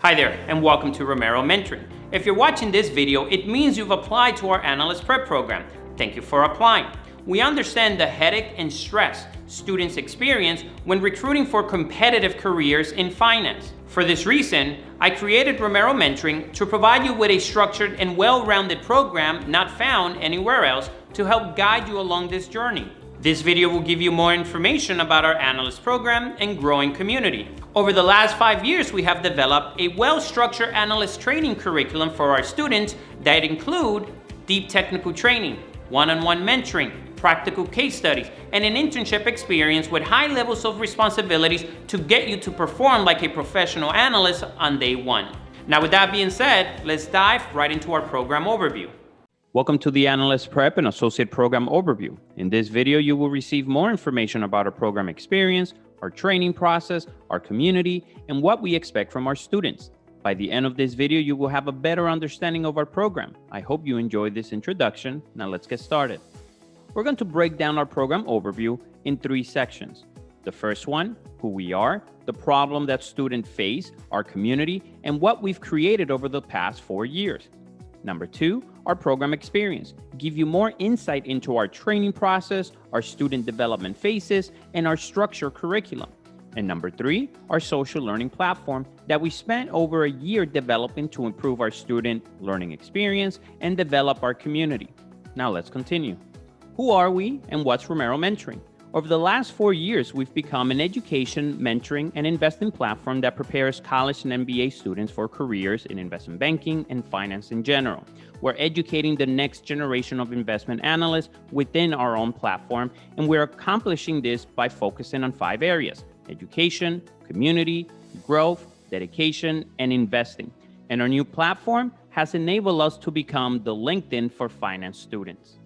Hi there, and welcome to Romero Mentoring. If you're watching this video, it means you've applied to our Analyst Prep Program. Thank you for applying. We understand the headache and stress students experience when recruiting for competitive careers in finance. For this reason, I created Romero Mentoring to provide you with a structured and well-rounded program not found anywhere else to help guide you along this journey. This video will give you more information about our Analyst Program and growing community. Over the last 5 years, we have developed a well-structured analyst training curriculum for our students that include deep technical training, one-on-one mentoring, practical case studies, and an internship experience with high levels of responsibilities to get you to perform like a professional analyst on day one. Now, with that being said, let's dive right into our program overview. Welcome to the Analyst Prep and Associate Program Overview. In this video, you will receive more information about our program experience, our training process, our community, and what we expect from our students. By the end of this video, you will have a better understanding of our program. I hope you enjoyed this introduction. Now let's get started. We're going to break down our program overview in 3 sections. The first one, who we are, the problem that students face, our community, and what we've created over the past 4 years. Number 2, our program experience, give you more insight into our training process, our student development phases, and our structured curriculum. And number 3, our social learning platform that we spent over a year developing to improve our student learning experience and develop our community. Now let's continue. Who are we and what's Romero Mentoring? Over the last 4 years, we've become an education, mentoring, and investing platform that prepares college and MBA students for careers in investment banking and finance in general. We're educating the next generation of investment analysts within our own platform, and we're accomplishing this by focusing on 5 areas: education, community, growth, dedication, and investing. And our new platform has enabled us to become the LinkedIn for finance students.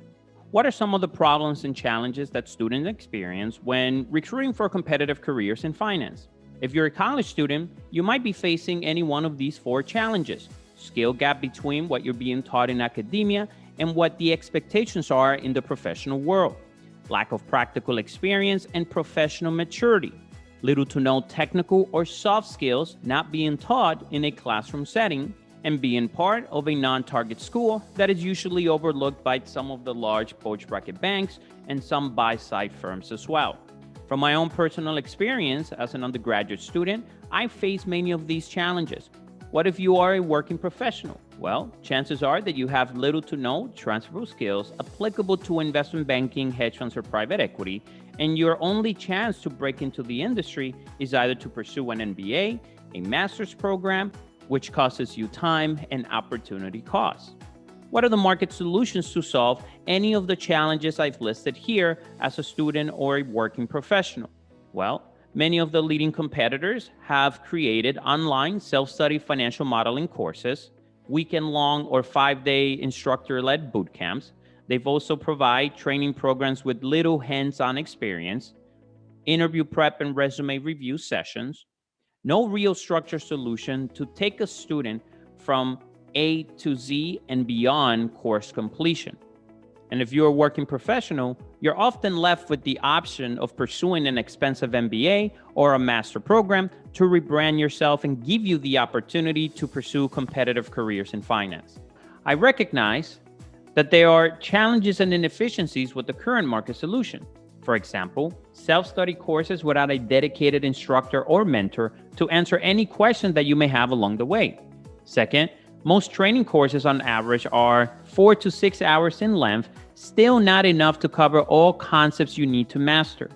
What are some of the problems and challenges that students experience when recruiting for competitive careers in finance? If you're a college student, you might be facing any one of these 4 challenges: skill gap between what you're being taught in academia and what the expectations are in the professional world, lack of practical experience and professional maturity, little to no technical or soft skills not being taught in a classroom setting, and being part of a non-target school that is usually overlooked by some of the large bulge bracket banks and some buy-side firms as well. From my own personal experience as an undergraduate student, I faced many of these challenges. What if you are a working professional? Well, chances are that you have little to no transferable skills applicable to investment banking, hedge funds, or private equity, and your only chance to break into the industry is either to pursue an MBA, a master's program, which costs you time and opportunity costs. What are the market solutions to solve any of the challenges I've listed here as a student or a working professional? Well, many of the leading competitors have created online self-study financial modeling courses, weekend-long or 5-day instructor-led boot camps. They've also provide training programs with little hands-on experience, interview prep and resume review sessions. No real structured solution to take a student from A to Z and beyond course completion. And if you're a working professional, you're often left with the option of pursuing an expensive MBA or a master program to rebrand yourself and give you the opportunity to pursue competitive careers in finance. I recognize that there are challenges and inefficiencies with the current market solution. For example, self-study courses without a dedicated instructor or mentor to answer any questions that you may have along the way. Second, most training courses on average are 4 to 6 hours in length, still not enough to cover all concepts you need to master.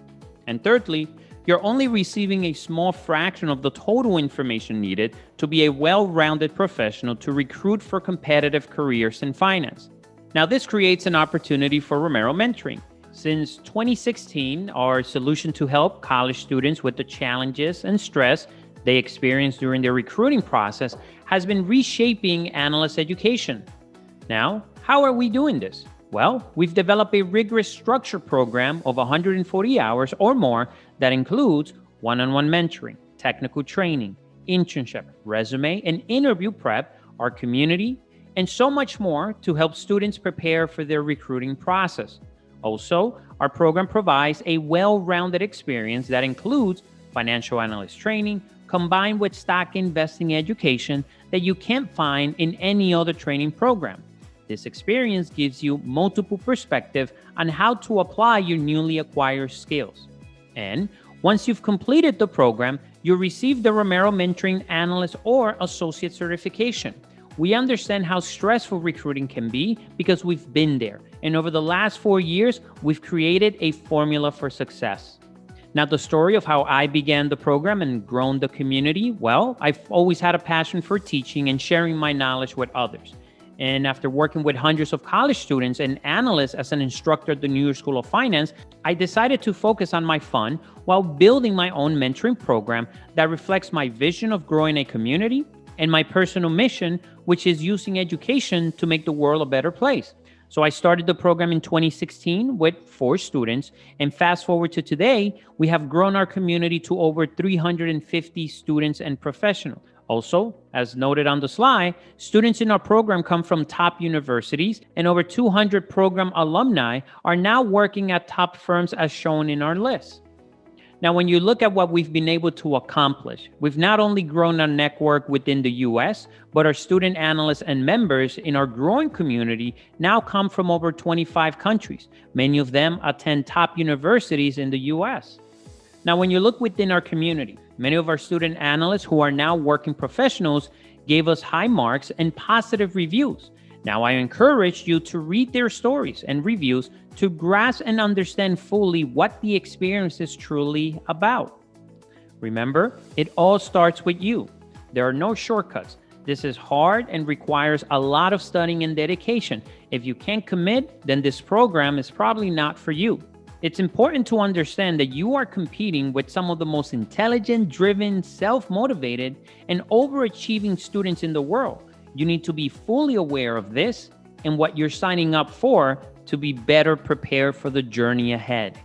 And thirdly, you're only receiving a small fraction of the total information needed to be a well-rounded professional to recruit for competitive careers in finance. Now, this creates an opportunity for Romero Mentoring. Since 2016, our solution to help college students with the challenges and stress they experience during their recruiting process has been reshaping analyst education. Now, how are we doing this? Well, we've developed a rigorous structured program of 140 hours or more that includes one-on-one mentoring, technical training, internship, resume, and interview prep, our community, and so much more to help students prepare for their recruiting process. Also, our program provides a well-rounded experience that includes financial analyst training, combined with stock investing education that you can't find in any other training program. This experience gives you multiple perspectives on how to apply your newly acquired skills. And once you've completed the program, you'll receive the Romero Mentoring Analyst or Associate certification. We understand how stressful recruiting can be because we've been there. And over the last 4 years, we've created a formula for success. Now, the story of how I began the program and grown the community, well, I've always had a passion for teaching and sharing my knowledge with others. And after working with hundreds of college students and analysts as an instructor at the New York School of Finance, I decided to focus on my fun while building my own mentoring program that reflects my vision of growing a community and my personal mission, which is using education to make the world a better place. So I started the program in 2016 with 4 students, and fast forward to today, we have grown our community to over 350 students and professionals. Also, as noted on the slide, students in our program come from top universities, and over 200 program alumni are now working at top firms as shown in our list. Now, when you look at what we've been able to accomplish, we've not only grown our network within the US, but our student analysts and members in our growing community now come from over 25 countries. Many of them attend top universities in the US. Now, when you look within our community, many of our student analysts who are now working professionals gave us high marks and positive reviews. Now, I encourage you to read their stories and reviews to grasp and understand fully what the experience is truly about. Remember, it all starts with you. There are no shortcuts. This is hard and requires a lot of studying and dedication. If you can't commit, then this program is probably not for you. It's important to understand that you are competing with some of the most intelligent, driven, self-motivated, and overachieving students in the world. You need to be fully aware of this and what you're signing up for to be better prepared for the journey ahead.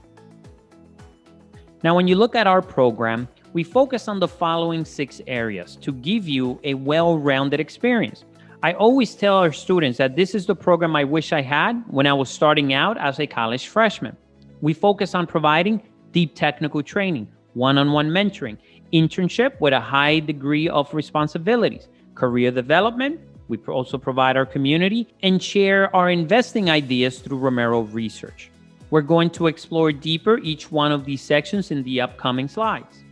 Now, when you look at our program, we focus on the following 6 areas to give you a well-rounded experience. I always tell our students that this is the program I wish I had when I was starting out as a college freshman. We focus on providing deep technical training, one-on-one mentoring, internship with a high degree of responsibilities, career development. We also provide our community and share our investing ideas through Romero research. We're going to explore deeper each one of these sections in the upcoming slides.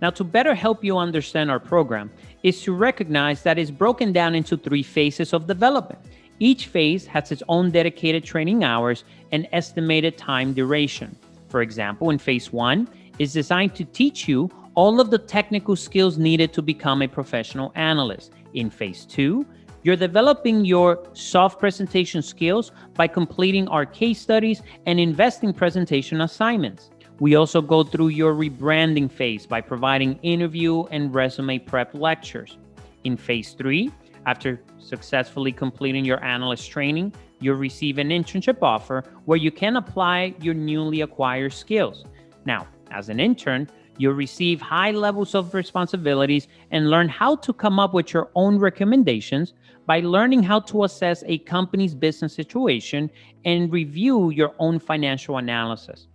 Now, to better help you understand our program is to recognize that it's broken down into 3 phases of development. Each phase has its own dedicated training hours and estimated time duration. For example, in phase 1 is designed to teach you all of the technical skills needed to become a professional analyst. In phase 2, you're developing your soft presentation skills by completing our case studies and investing presentation assignments. We also go through your rebranding phase by providing interview and resume prep lectures. In phase 3, after successfully completing your analyst training, you'll receive an internship offer where you can apply your newly acquired skills. Now, as an intern, you'll receive high levels of responsibilities and learn how to come up with your own recommendations by learning how to assess a company's business situation and review your own financial analysis.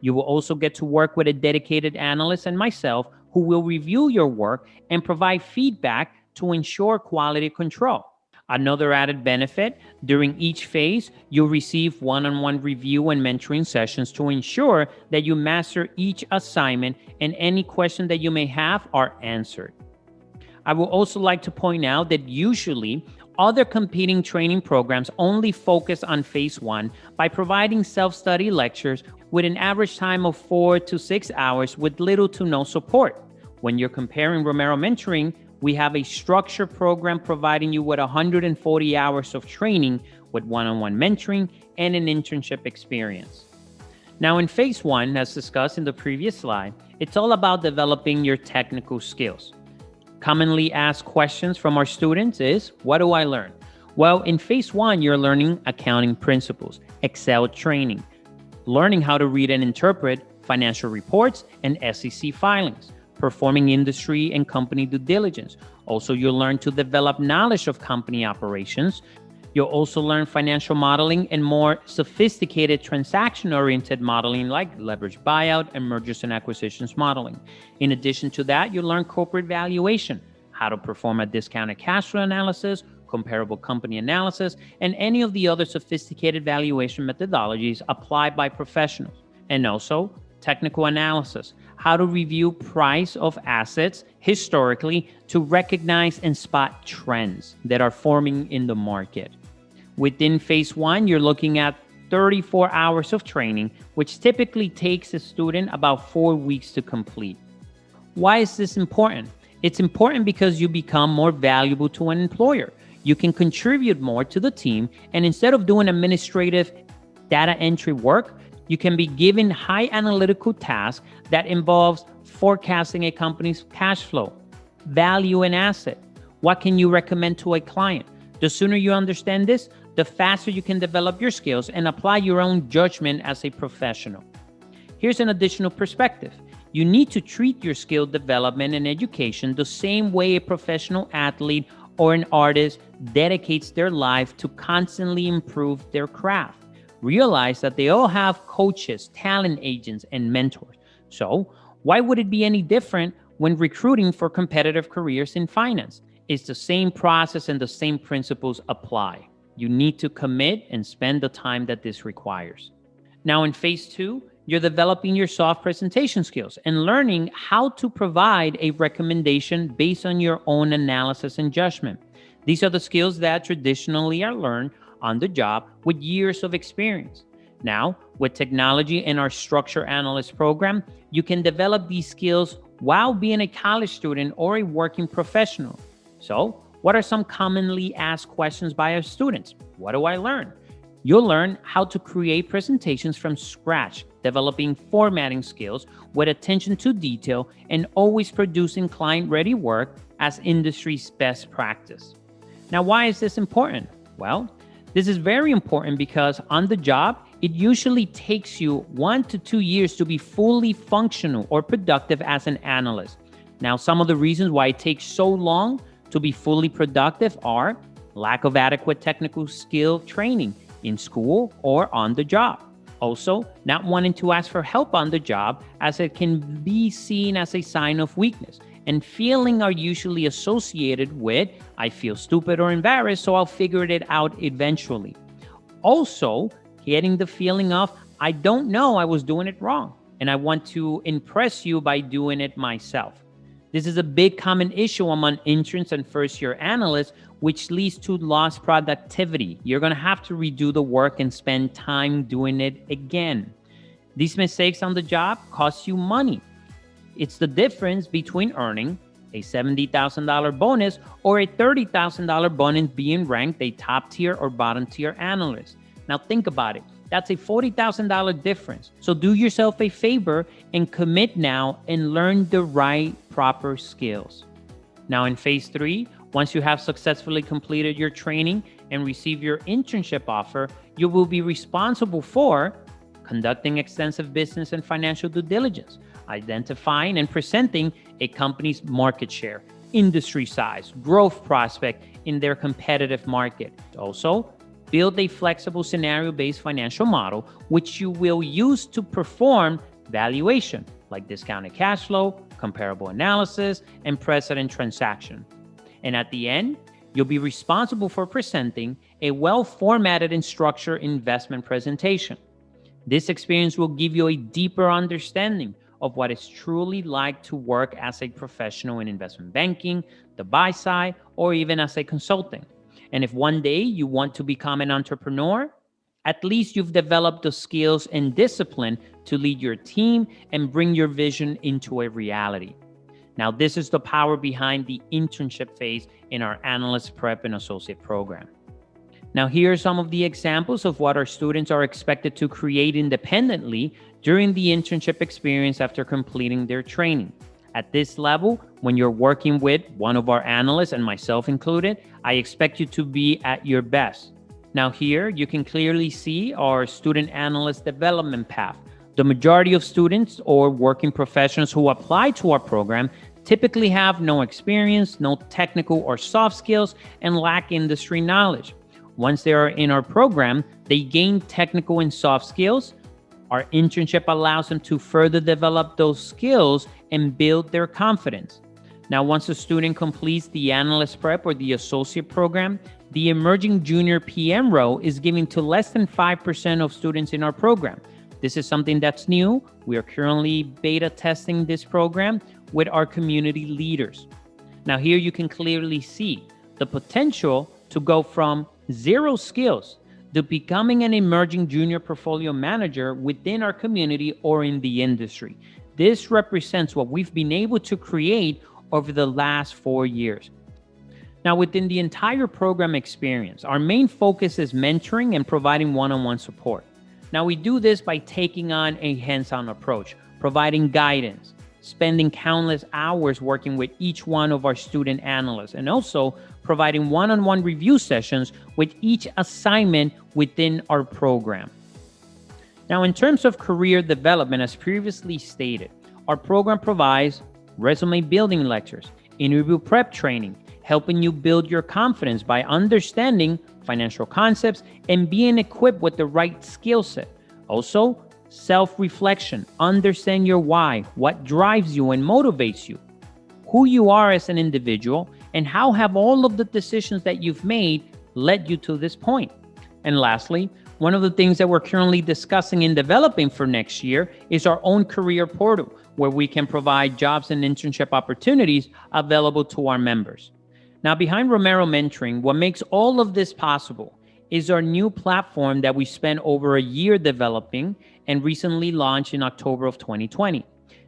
You will also get to work with a dedicated analyst and myself who will review your work and provide feedback to ensure quality control. Another added benefit, during each phase, you'll receive one-on-one review and mentoring sessions to ensure that you master each assignment and any question that you may have are answered. I would also like to point out that usually other competing training programs only focus on phase 1 by providing self-study lectures with an average time of 4 to 6 hours with little to no support. When you're comparing Romero Mentoring, we have a structured program providing you with 140 hours of training with one-on-one mentoring and an internship experience. Now, in phase 1, as discussed in the previous slide, it's all about developing your technical skills. Commonly asked questions from our students is, what do I learn? Well, in phase 1, you're learning accounting principles, Excel training, learning how to read and interpret financial reports and SEC filings, performing industry and company due diligence. Also, you'll learn to develop knowledge of company operations. You'll also learn financial modeling and more sophisticated transaction-oriented modeling like leverage buyout and mergers and acquisitions modeling. In addition to that, you'll learn corporate valuation, how to perform a discounted cash flow analysis, comparable company analysis, and any of the other sophisticated valuation methodologies applied by professionals. And also technical analysis, how to review price of assets historically to recognize and spot trends that are forming in the market. Within phase 1, you're looking at 34 hours of training, which typically takes a student about 4 weeks to complete. Why is this important? It's important because you become more valuable to an employer. You can contribute more to the team, and instead of doing administrative data entry work, you can be given high analytical tasks that involves forecasting a company's cash flow, value an asset. What can you recommend to a client? The sooner you understand this, the faster you can develop your skills and apply your own judgment as a professional. Here's an additional perspective. You need to treat your skill development and education the same way a professional athlete or an artist dedicates their life to constantly improve their craft. Realize that they all have coaches, talent agents, and mentors. So why would it be any different when recruiting for competitive careers in finance? It's the same process and the same principles apply. You need to commit and spend the time that this requires. Now in phase 2, you're developing your soft presentation skills and learning how to provide a recommendation based on your own analysis and judgment. These are the skills that traditionally are learned on the job with years of experience. Now, with technology and our Structure Analyst program, you can develop these skills while being a college student or a working professional. So, what are some commonly asked questions by our students? What do I learn? You'll learn how to create presentations from scratch, developing formatting skills with attention to detail and always producing client-ready work as industry's best practice. Now, why is this important? Well, this is very important because on the job, it usually takes you 1 to 2 years to be fully functional or productive as an analyst. Now, some of the reasons why it takes so long to be fully productive are lack of adequate technical skill training in school or on the job. Also, not wanting to ask for help on the job as it can be seen as a sign of weakness. And feeling are usually associated with, I feel stupid or embarrassed, so I'll figure it out eventually. Also, getting the feeling of, I don't know, I was doing it wrong, and I want to impress you by doing it myself. This is a big common issue among interns and first-year analysts, which leads to lost productivity. You're going to have to redo the work and spend time doing it again. These mistakes on the job cost you money. It's the difference between earning a $70,000 bonus or a $30,000 bonus being ranked a top tier or bottom tier analyst. Now think about it. That's a $40,000 difference. So do yourself a favor and commit now and learn the right proper skills. Now in phase 3, once you have successfully completed your training and receive your internship offer, you will be responsible for conducting extensive business and financial due diligence, identifying and presenting a company's market share, industry size, growth prospect in their competitive market. Also, build a flexible scenario-based financial model, which you will use to perform valuation, like discounted cash flow, comparable analysis, and precedent transaction. And at the end, you'll be responsible for presenting a well-formatted and structured investment presentation. This experience will give you a deeper understanding of what it's truly like to work as a professional in investment banking, the buy side, or even as a consultant. And if one day you want to become an entrepreneur, at least you've developed the skills and discipline to lead your team and bring your vision into a reality. Now, this is the power behind the internship phase in our Analyst Prep and Associate program. Now, here are some of the examples of what our students are expected to create independently during the internship experience after completing their training. At this level, when you're working with one of our analysts and myself included, I expect you to be at your best. Now here, you can clearly see our student analyst development path. The majority of students or working professionals who apply to our program typically have no experience, no technical or soft skills, and lack industry knowledge. Once they are in our program, they gain technical and soft skills. Our internship allows them to further develop those skills and build their confidence. Now, once a student completes the Analyst Prep or the Associate Program, the Emerging Junior PM role is given to less than 5% of students in our program. This is something that's new. We are currently beta testing this program with our community leaders. Now, here you can clearly see the potential to go from 0 skills to becoming an emerging junior portfolio manager within our community or in the industry. This represents what we've been able to create over the last 4 years. Now, within the entire program experience, our main focus is mentoring and providing one-on-one support. Now, we do this by taking on a hands-on approach, providing guidance, spending countless hours working with each one of our student analysts, and also providing one-on-one review sessions with each assignment within our program. Now, in terms of career development, as previously stated, our program provides resume building lectures, interview prep training, helping you build your confidence by understanding financial concepts and being equipped with the right skill set. Also, self-reflection, understand your why, what drives you and motivates you, who you are as an individual, and how have all of the decisions that you've made led you to this point. And lastly, one of the things that we're currently discussing and developing for next year is our own career portal, where we can provide jobs and internship opportunities available to our members. Now, behind Romero Mentoring, what makes all of this possible is our new platform that we spent over a year developing and recently launched in October of 2020.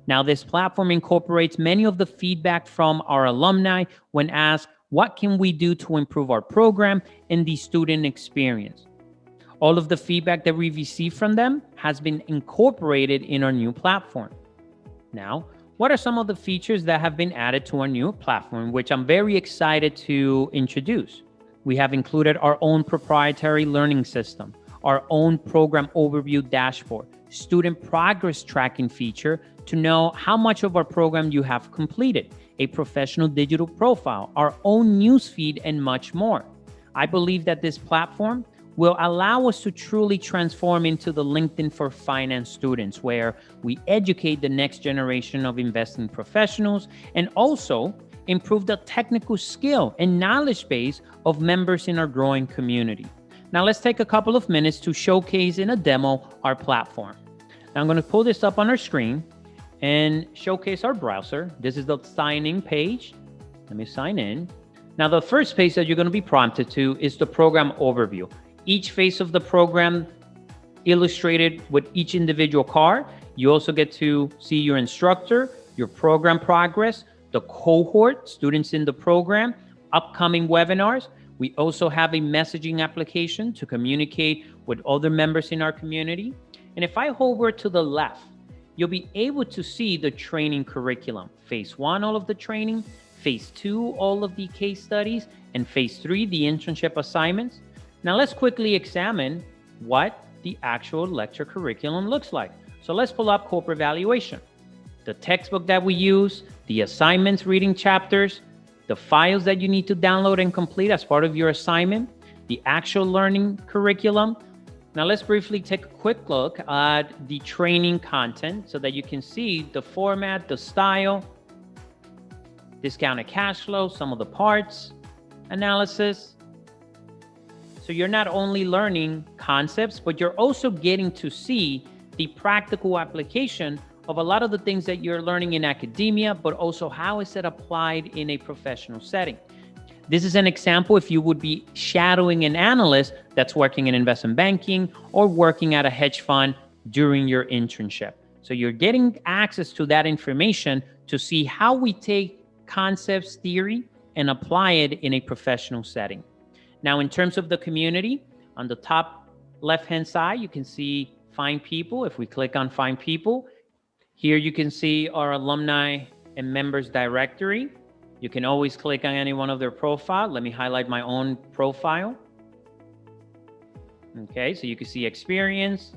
Now, this platform incorporates many of the feedback from our alumni when asked, what can we do to improve our program and the student experience? All of the feedback that we've received from them has been incorporated in our new platform. Now, what are some of the features that have been added to our new platform, which I'm very excited to introduce? We have included our own proprietary learning system, our own program overview dashboard, student progress tracking feature to know how much of our program you have completed, a professional digital profile, our own newsfeed, and much more. I believe that this platform will allow us to truly transform into the LinkedIn for finance students, where we educate the next generation of investing professionals and also improve the technical skill and knowledge base of members in our growing community. Now, let's take a couple of minutes to showcase in a demo our platform. Now, I'm going to pull this up on our screen and showcase our browser. This is the sign-in page. Let me sign in. Now, the first page that you're going to be prompted to is the program overview. Each phase of the program illustrated with each individual card. You also get to see your instructor, your program progress, the cohort, students in the program, upcoming webinars. We also have a messaging application to communicate with other members in our community. And if I hover to the left, you'll be able to see the training curriculum. Phase 1, all of the training. Phase 2, all of the case studies. And Phase 3, the internship assignments. Now let's quickly examine what the actual lecture curriculum looks like. So let's pull up corporate valuation, the textbook that we use, the assignments, reading chapters, the files that you need to download and complete as part of your assignment, the actual learning curriculum. Now let's briefly take a quick look at the training content so that you can see the format, the style, discounted cash flow, some of the parts, analysis. So you're not only learning concepts, but you're also getting to see the practical application of a lot of the things that you're learning in academia, but also how is it applied in a professional setting. This is an example if you would be shadowing an analyst that's working in investment banking or working at a hedge fund during your internship. So you're getting access to that information to see how we take concepts, theory, and apply it in a professional setting. Now, in terms of the community, on the top left-hand side, you can see Find People. If we click on Find People, here you can see our alumni and members directory. You can always click on any one of their profile. Let me highlight my own profile. Okay, so you can see experience,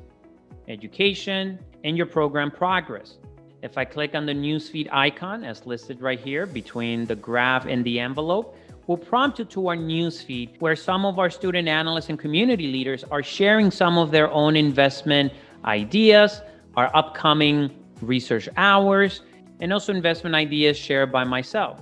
education, and your program progress. If I click on the newsfeed icon as listed right here between the graph and the envelope, will prompt you to our newsfeed, where some of our student analysts and community leaders are sharing some of their own investment ideas, our upcoming research hours, and also investment ideas shared by myself.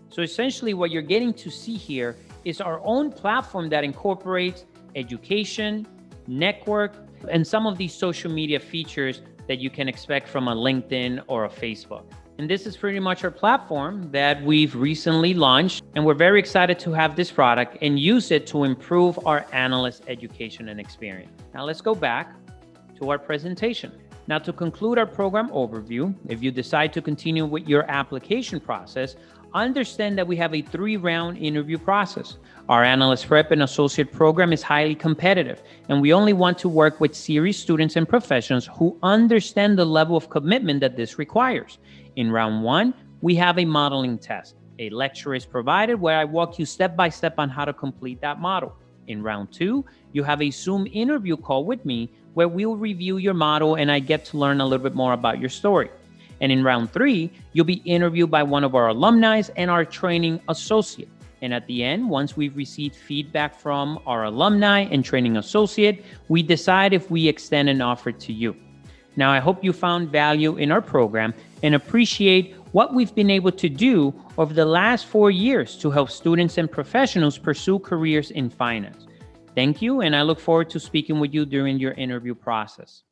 So essentially what you're getting to see here is our own platform that incorporates education, network, and some of these social media features that you can expect from a LinkedIn or a Facebook. And this is pretty much our platform that we've recently launched, and we're very excited to have this product and use it to improve our analyst education and experience. Now let's go back to our presentation. Now, to conclude our program overview, if you decide to continue with your application process, understand that we have a 3-round interview process. Our Analyst Prep and Associate program is highly competitive, and we only want to work with serious students and professionals who understand the level of commitment that this requires. In round 1, we have a modeling test. A lecture is provided where I walk you step by step on how to complete that model. In round 2, you have a Zoom interview call with me where we'll review your model and I get to learn a little bit more about your story. And in round 3, you'll be interviewed by one of our alumni and our training associate. And at the end, once we've received feedback from our alumni and training associate, we decide if we extend an offer to you. Now, I hope you found value in our program and appreciate what we've been able to do over the last 4 years to help students and professionals pursue careers in finance. Thank you, and I look forward to speaking with you during your interview process.